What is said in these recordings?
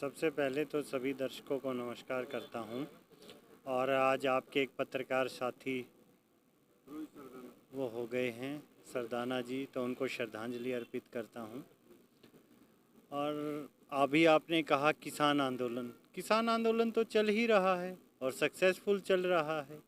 सबसे पहले तो सभी दर्शकों को नमस्कार करता हूं और आज आपके एक पत्रकार साथी वो हो गए हैं सरदाना जी, तो उनको श्रद्धांजलि अर्पित करता हूं। और अभी आपने कहा किसान आंदोलन तो चल ही रहा है और सक्सेसफुल चल रहा है।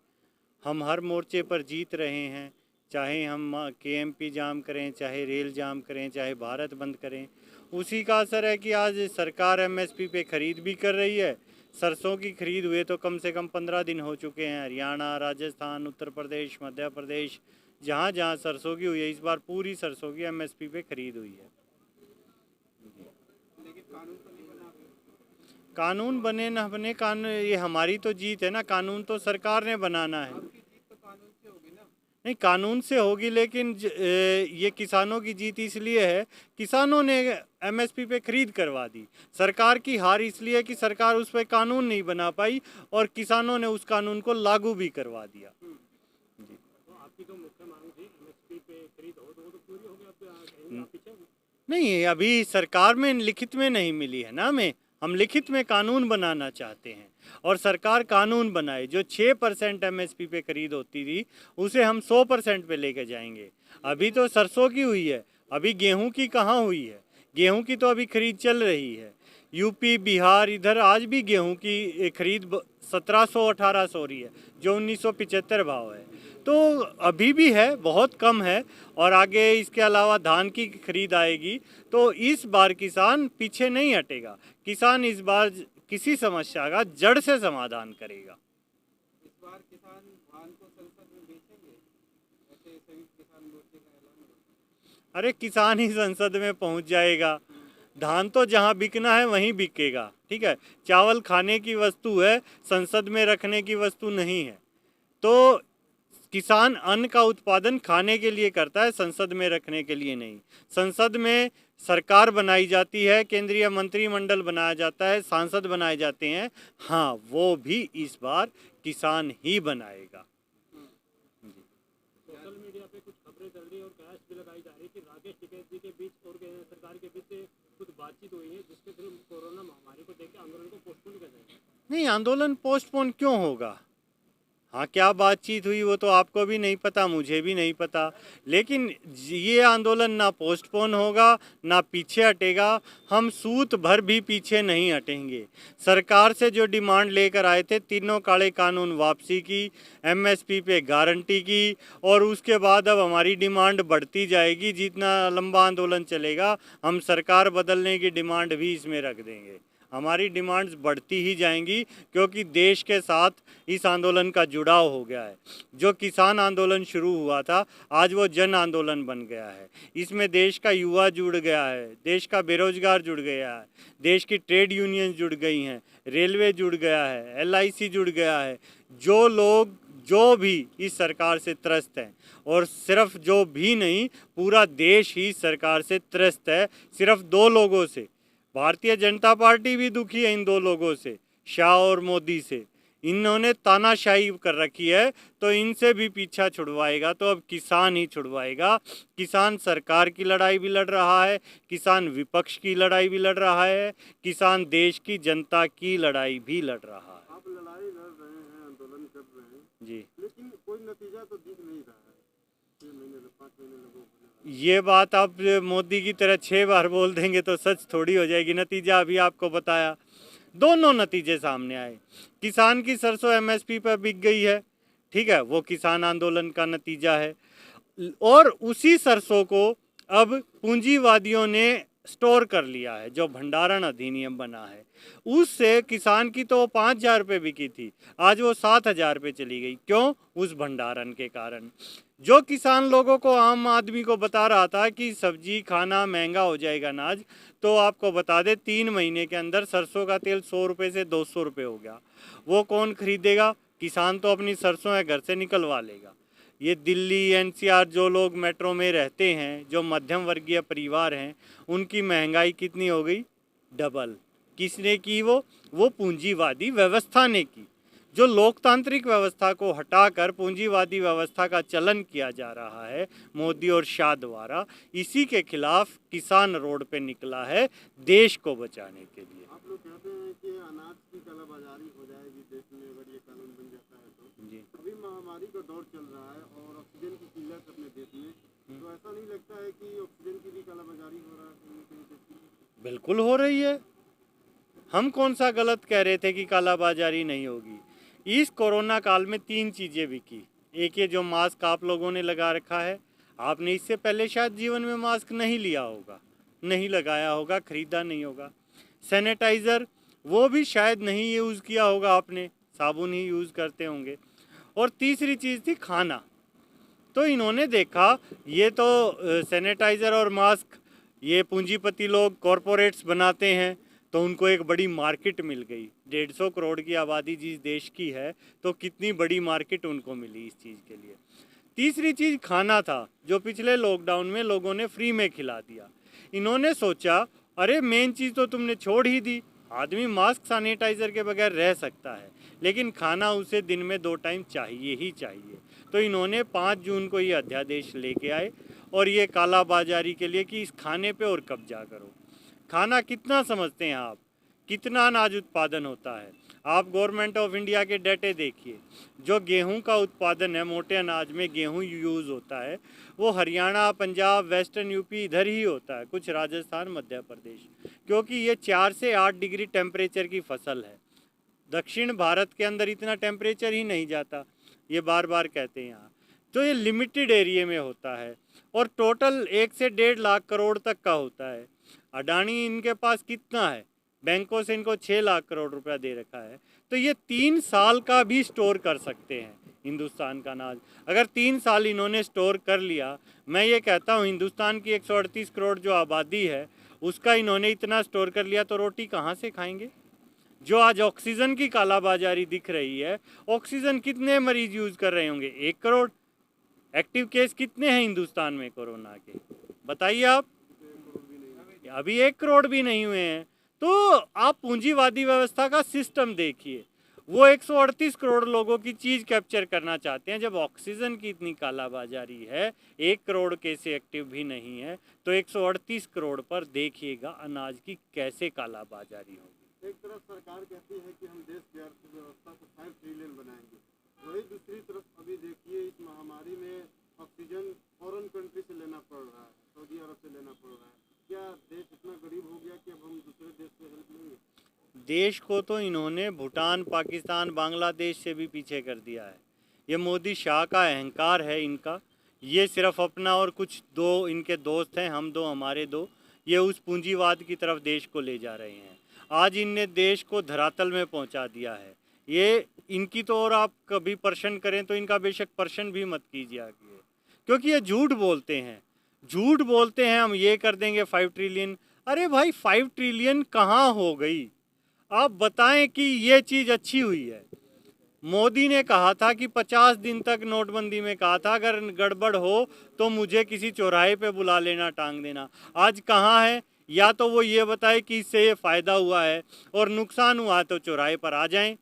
हम हर मोर्चे पर जीत रहे हैं, चाहे हम केएमपी जाम करें, चाहे रेल जाम करें, चाहे भारत बंद करें। उसी का असर है कि आज सरकार एमएसपी पे खरीद भी कर रही है। सरसों की खरीद हुए तो कम से कम 15 दिन हो चुके हैं। हरियाणा, राजस्थान, उत्तर प्रदेश, मध्य प्रदेश, जहाँ जहाँ सरसों की हुई है, इस बार पूरी सरसों की एमएसपी पे खरीद हुई है। कानून बने न बने, कानून ये हमारी तो जीत है ना। कानून तो सरकार ने बनाना है। नहीं, कानून से होगी, लेकिन ये किसानों की जीत इसलिए है, किसानों ने एमएसपी पे खरीद करवा दी। सरकार की हार इसलिए है कि सरकार उस पर कानून नहीं बना पाई और किसानों ने उस कानून को लागू भी करवा दिया। जी। तो आपकी तो मुख्य मांग थी एमएसपी पे खरीद हो, तो वो तो पूरी हो गई। अब पीछे नहीं, अभी सरकार में लिखित में नहीं मिली है ना हमें। हम लिखित में कानून बनाना चाहते हैं और सरकार कानून बनाए। जो 6% एमएसपी पे खरीद होती थी उसे हम 100% पे लेके जाएंगे। अभी तो सरसों की हुई है, अभी गेहूं की कहाँ हुई है। गेहूं की तो अभी खरीद चल रही है। यूपी, बिहार, इधर आज भी गेहूं की खरीद 1700-1800 हो रही है, जो 1975 भाव है। तो अभी भी है, बहुत कम है। और आगे इसके अलावा धान की खरीद आएगी, तो इस बार किसान पीछे नहीं हटेगा। किसान इस बार किसी समस्या का जड़ से समाधान करेगा। इस बार किसान धान को संसद में बेचेंगे, ऐसे संयुक्त किसान मोर्चे का ऐलान है। अरे, किसान ही संसद में पहुंच जाएगा। धान तो जहां बिकना है वहीं बिकेगा, ठीक है। चावल खाने की वस्तु है, संसद में रखने की वस्तु नहीं है। तो किसान अन्न का उत्पादन खाने के लिए करता है, संसद में रखने के लिए नहीं। संसद में सरकार बनाई जाती है, केंद्रीय मंत्रिमंडल बनाया जाता है, सांसद बनाए जाते हैं। हाँ, वो भी इस बार किसान ही बनाएगा। सोशल मीडिया पे कुछ खबरें चल रही है और कयास भी लगाई जा रही है कि राकेश टिकैत जी के बीच और सरकार के बीच कुछ बातचीत हुई है, जिसके थ्रू कोरोना महामारी को देख के आंदोलन को पोस्टपोन कर देंगे। नहीं, आंदोलन पोस्टपोन क्यों होगा। हाँ, क्या बातचीत हुई वो तो आपको भी नहीं पता, मुझे भी नहीं पता। लेकिन ये आंदोलन ना पोस्टपोन होगा, ना पीछे हटेगा। हम सूत भर भी पीछे नहीं हटेंगे। सरकार से जो डिमांड लेकर आए थे, तीनों काले कानून वापसी की, एमएसपी पे गारंटी की, और उसके बाद अब हमारी डिमांड बढ़ती जाएगी। जितना लंबा आंदोलन चलेगा, हम सरकार बदलने की डिमांड भी इसमें रख देंगे। हमारी डिमांड्स बढ़ती ही जाएंगी, क्योंकि देश के साथ इस आंदोलन का जुड़ाव हो गया है। जो किसान आंदोलन शुरू हुआ था, आज वो जन आंदोलन बन गया है। इसमें देश का युवा जुड़ गया है, देश का बेरोजगार जुड़ गया है, देश की ट्रेड यूनियन जुड़ गई हैं, रेलवे जुड़ गया है, एलआईसी जुड़ गया है। जो लोग जो भी इस सरकार से त्रस्त हैं, और सिर्फ जो भी नहीं, पूरा देश ही सरकार से त्रस्त है। सिर्फ दो लोगों से, भारतीय जनता पार्टी भी दुखी है इन दो लोगों से, शाह और मोदी से। इन्होंने तानाशाही कर रखी है, तो इनसे भी पीछा छुड़वाएगा तो अब किसान ही छुड़वाएगा। किसान सरकार की लड़ाई भी लड़ रहा है, किसान विपक्ष की लड़ाई भी लड़ रहा है, किसान देश की जनता की लड़ाई भी लड़ रहा है। आप लड़ाई लड़ रहे हैं, आंदोलन कर रहे हैं जी, लेकिन कोई नतीजा तो दिख नहीं रहा है। 6 महीने 5 महीने लगो। ये बात आप मोदी की तरह 6 बार बोल देंगे तो सच थोड़ी हो जाएगी। नतीजा अभी आपको बताया, दोनों नतीजे सामने आए। किसान की सरसों एमएसपी पर बिक गई है, ठीक है, वो किसान आंदोलन का नतीजा है। और उसी सरसों को अब पूंजीवादियों ने स्टोर कर लिया है। जो भंडारण अधिनियम बना है, उससे किसान की तो 5,000 रुपये बिकी थी, आज वो 7,000 रुपये चली गई। क्यों? उस भंडारण के कारण। जो किसान लोगों को, आम आदमी को बता रहा था कि सब्जी खाना महंगा हो जाएगा अनाज, तो आपको बता दे 3 महीने के अंदर सरसों का तेल 100 रुपये से 200 रुपये हो गया। वो कौन खरीदेगा? किसान तो अपनी सरसों है घर से निकलवा लेगा। ये दिल्ली एनसीआर जो लोग मेट्रो में रहते हैं, जो मध्यम वर्गीय परिवार हैं, उनकी महंगाई कितनी हो गई? डबल। किसने की? वो पूंजीवादी व्यवस्था ने की। जो लोकतांत्रिक व्यवस्था को हटाकर पूंजीवादी व्यवस्था का चलन किया जा रहा है मोदी और शाह द्वारा, इसी के खिलाफ किसान रोड पे निकला है देश को बचाने के लिए। आप लोग कहते महामारी का दौर चल रहा है और ऑक्सीजन की किल्लत अपने देश में, तो ऐसा नहीं लगता है कि ऑक्सीजन की भी कालाबाजारी हो रहा है कहीं ना कहीं देश में? बिल्कुल हो रही है। हम कौन सा गलत कह रहे थे कि कालाबाजारी नहीं होगी। इस कोरोना काल में 3 चीज़ें बिकी। एक ये जो मास्क आप लोगों ने लगा रखा है, आपने इससे पहले शायद जीवन में मास्क नहीं लिया होगा, नहीं लगाया होगा, खरीदा नहीं होगा। सैनिटाइज़र वो भी शायद नहीं यूज़ किया होगा आपने, साबुन ही यूज़ करते होंगे। और तीसरी चीज़ थी खाना। तो इन्होंने देखा ये तो सैनिटाइज़र और मास्क ये पूंजीपति लोग कॉरपोरेट्स बनाते हैं, तो उनको एक बड़ी मार्केट मिल गई। 150 करोड़ की आबादी जिस देश की है, तो कितनी बड़ी मार्केट उनको मिली इस चीज़ के लिए। तीसरी चीज़ खाना था, जो पिछले लॉकडाउन में लोगों ने फ्री में खिला दिया। इन्होंने सोचा अरे मेन चीज़ तो तुमने छोड़ ही दी। आदमी मास्क सैनिटाइज़र के बगैर रह सकता है, लेकिन खाना उसे दिन में 2 टाइम चाहिए ही चाहिए। तो इन्होंने 5 जून को ये अध्यादेश लेके आए और ये कालाबाजारी के लिए कि इस खाने पे और कब्जा करो। खाना कितना समझते हैं आप, कितना अनाज उत्पादन होता है? आप गवर्नमेंट ऑफ इंडिया के डाटे देखिए। जो गेहूं का उत्पादन है, मोटे अनाज में गेहूं यूज़ होता है, वो हरियाणा, पंजाब, वेस्टर्न यूपी इधर ही होता है, कुछ राजस्थान, मध्य प्रदेश, क्योंकि ये 4 से 8 डिग्री टेम्परेचर की फसल है। दक्षिण भारत के अंदर इतना टेम्परेचर ही नहीं जाता, ये बार बार कहते हैं यहाँ। तो ये लिमिटेड एरिया में होता है और टोटल 1 से 1.5 लाख करोड़ तक का होता है। अडानी इनके पास कितना है, बैंकों से इनको 6 लाख करोड़ रुपया दे रखा है। तो ये 3 साल का भी स्टोर कर सकते हैं हिंदुस्तान का अनाज। अगर 3 साल इन्होंने स्टोर कर लिया, मैं ये कहता हूँ हिंदुस्तान की 138 करोड़ जो आबादी है, उसका इन्होंने इतना स्टोर कर लिया, तो रोटी कहाँ से खाएंगे? जो आज ऑक्सीजन की कालाबाजारी दिख रही है, ऑक्सीजन कितने मरीज यूज़ कर रहे होंगे? 1 करोड़। एक्टिव केस कितने हैं हिंदुस्तान में कोरोना के, बताइए आप? अभी 1 करोड़ भी नहीं हुए हैं। तो आप पूंजीवादी व्यवस्था का सिस्टम देखिए, वो 138 करोड़ लोगों की चीज़ कैप्चर करना चाहते हैं। जब ऑक्सीजन की इतनी कालाबाजारी है, 1 करोड़ केस एक्टिव भी नहीं है, तो 138 करोड़ पर देखिएगा अनाज की कैसे कालाबाजारी होगी। एक तरफ सरकार कहती है कि हम देश की अर्थव्यवस्था को 5 ट्रिलियन बनाएंगे, वही दूसरी तरफ अभी देखिए इस महामारी में ऑक्सीजन फॉरेन कंट्री से लेना पड़ रहा है, सऊदी अरब से लेना पड़ रहा है। क्या देश इतना गरीब हो गया कि अब हम दूसरे देश से हेल्प लेंगे? देश को तो इन्होंने भूटान, पाकिस्तान, बांग्लादेश से भी पीछे कर दिया है। ये मोदी शाह का अहंकार है इनका। ये सिर्फ अपना और कुछ 2 इनके दोस्त हैं, हम 2 हमारे 2, ये उस पूंजीवाद की तरफ देश को ले जा रहे हैं। आज इनने देश को धरातल में पहुंचा दिया है। ये इनकी तो और आप कभी प्रश्न करें तो इनका बेशक प्रश्न भी मत कीजिए आगे, क्योंकि ये झूठ बोलते हैं। झूठ बोलते हैं हम ये कर देंगे 5 ट्रिलियन। अरे भाई 5 ट्रिलियन कहाँ हो गई? आप बताएं कि ये चीज़ अच्छी हुई है। मोदी ने कहा था कि 50 दिन तक नोटबंदी में कहा था अगर गड़बड़ हो तो मुझे किसी चौराहे पे बुला लेना, टांग देना। आज कहाँ है? या तो वो ये बताए कि इससे ये फ़ायदा हुआ है और नुकसान हुआ है तो चौराहे पर आ जाएं।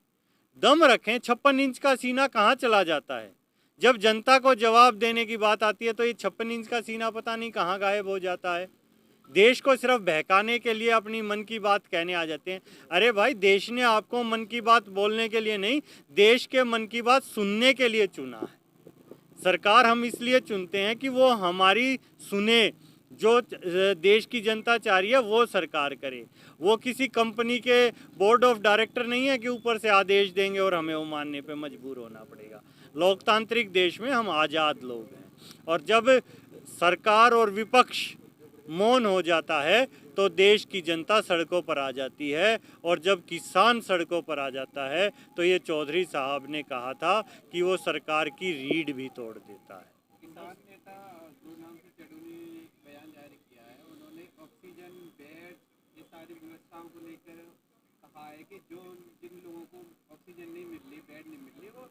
दम रखें। 56 इंच का सीना कहाँ चला जाता है? जब जनता को जवाब देने की बात आती है तो ये 56 इंच का सीना पता नहीं कहाँ गायब हो जाता है। देश को सिर्फ बहकाने के लिए अपनी मन की बात कहने आ जाते हैं। अरे भाई, देश ने आपको मन की बात बोलने के लिए नहीं, देश के मन की बात सुनने के लिए चुना है। सरकार हम इसलिए चुनते हैं कि वो हमारी सुने। जो देश की जनता चाह रही है वो सरकार करे। वो किसी कंपनी के बोर्ड ऑफ डायरेक्टर नहीं है कि ऊपर से आदेश देंगे और हमें वो मानने पे मजबूर होना पड़ेगा। लोकतांत्रिक देश में हम आज़ाद लोग हैं, और जब सरकार और विपक्ष मौन हो जाता है तो देश की जनता सड़कों पर आ जाती है, और जब किसान सड़कों पर आ जाता है तो ये चौधरी साहब ने कहा था कि वो सरकार की रीढ़ भी तोड़ देता है। किसान नेता गुरनाम सिंह चड्ढू ने बयान जारी किया है। उन्होंने ऑक्सीजन, बेड, ये सारी व्यवस्थाओं को लेकर कहा है कि जो जिन लोगों को ऑक्सीजन नहीं मिल रही, बेड नहीं मिल रही, वो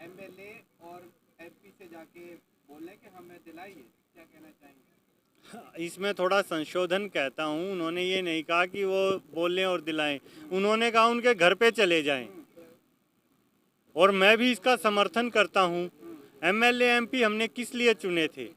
एमएलए और एमपी से जाके बोले कि हमें दिलाइए। क्या कहना चाहेंगे? इसमें थोड़ा संशोधन कहता हूँ। उन्होंने ये नहीं कहा कि वो बोलें और दिलाएं, उन्होंने कहा उनके घर पे चले जाएं, और मैं भी इसका समर्थन करता हूँ। एमएलए एमपी हमने किस लिए चुने थे?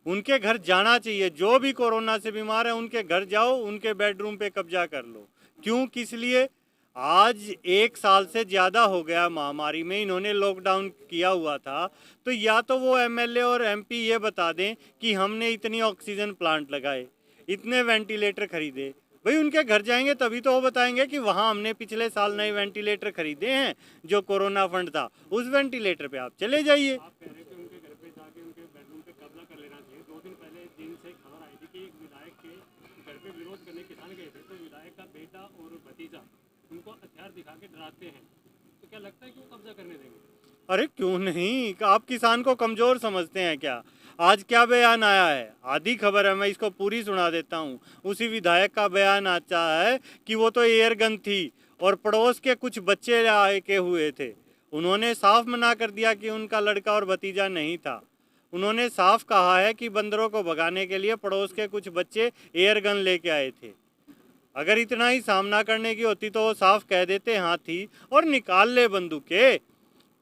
उनके घर जाना चाहिए। जो भी कोरोना से बीमार है उनके घर जाओ, उनके बेडरूम पे कब्जा कर लो। क्यों, किस लिए? आज 1 साल से ज़्यादा हो गया महामारी में, इन्होंने लॉकडाउन किया हुआ था। तो या तो वो एमएलए और एमपी ये बता दें कि हमने इतनी ऑक्सीजन प्लांट लगाए, इतने वेंटिलेटर खरीदे। भाई उनके घर जाएंगे तभी तो वो बताएंगे कि वहाँ हमने पिछले साल नए वेंटिलेटर खरीदे हैं, जो कोरोना फंड था उस वेंटिलेटर पे आप चले जाइए। आप कह रहे थे उनके घर पे जाके उनके बेडरूम पे कब्जा कर लेना चाहिए। 2 दिन पहले दिन से खबर आई थी कि एक विधायक के घर पे विरोध करने किसान गए थे, तो विधायक का बेटा और भतीजा उनको हथियार दिखा के डराते हैं। तो क्या लगता है कि वो कब्जा करने देंगे? अरे क्यों नहीं, आप किसान को कमज़ोर समझते हैं क्या? आज क्या बयान आया है, आधी खबर है, मैं इसको पूरी सुना देता हूँ। उसी विधायक का बयान आता है कि वो तो एयर गन थी और पड़ोस के कुछ बच्चे आके हुए थे। उन्होंने साफ मना कर दिया कि उनका लड़का और भतीजा नहीं था। उन्होंने साफ कहा है कि बंदरों को भगाने के लिए पड़ोस के कुछ बच्चे एयर गन लेके आए थे। अगर इतना ही सामना करने की होती तो वो साफ कह देते हाथी और निकाल ले बंदूकें।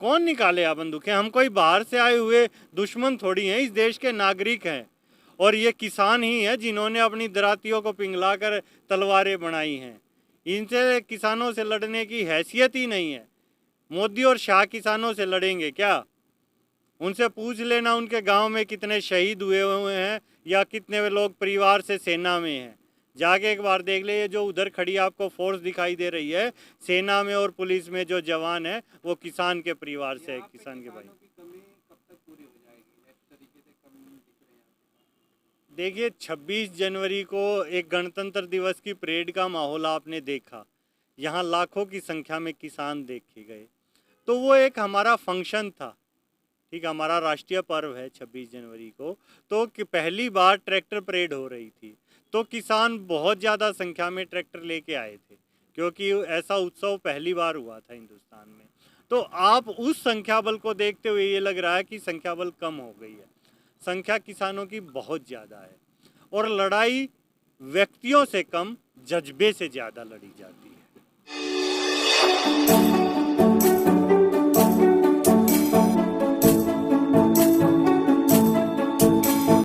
कौन निकालेगा बंदूकें? हम कोई बाहर से आए हुए दुश्मन थोड़ी हैं, इस देश के नागरिक हैं। और ये किसान ही हैं जिन्होंने अपनी दरातियों को पिघलाकर तलवारें बनाई हैं। इनसे किसानों से लड़ने की हैसियत ही नहीं है। मोदी और शाह किसानों से लड़ेंगे क्या? उनसे पूछ लेना उनके गांव में कितने शहीद हुए हैं या कितने लोग परिवार से सेना में हैं। जाके एक बार देख ले, ये जो उधर खड़ी आपको फोर्स दिखाई दे रही है सेना में और पुलिस में जो जवान है वो किसान के परिवार से है, किसान के भाई। किसानों की कमी कब तक पूरी हो जाएगी? इस तरीके से कम दिख रहे हैं। देखिए 26 जनवरी को एक गणतंत्र दिवस की परेड का माहौल आपने देखा, यहाँ लाखों की संख्या में किसान देखे गए। तो वो एक हमारा फंक्शन था, ठीक, हमारा राष्ट्रीय पर्व है 26 जनवरी को। तो कि पहली बार ट्रैक्टर परेड हो रही थी, तो किसान बहुत ज़्यादा संख्या में ट्रैक्टर लेके आए थे, क्योंकि ऐसा उत्सव पहली बार हुआ था हिंदुस्तान में। तो आप उस संख्या बल को देखते हुए ये लग रहा है कि संख्या बल कम हो गई है। संख्या किसानों की बहुत ज़्यादा है और लड़ाई व्यक्तियों से कम जज्बे से ज़्यादा लड़ी जाती है।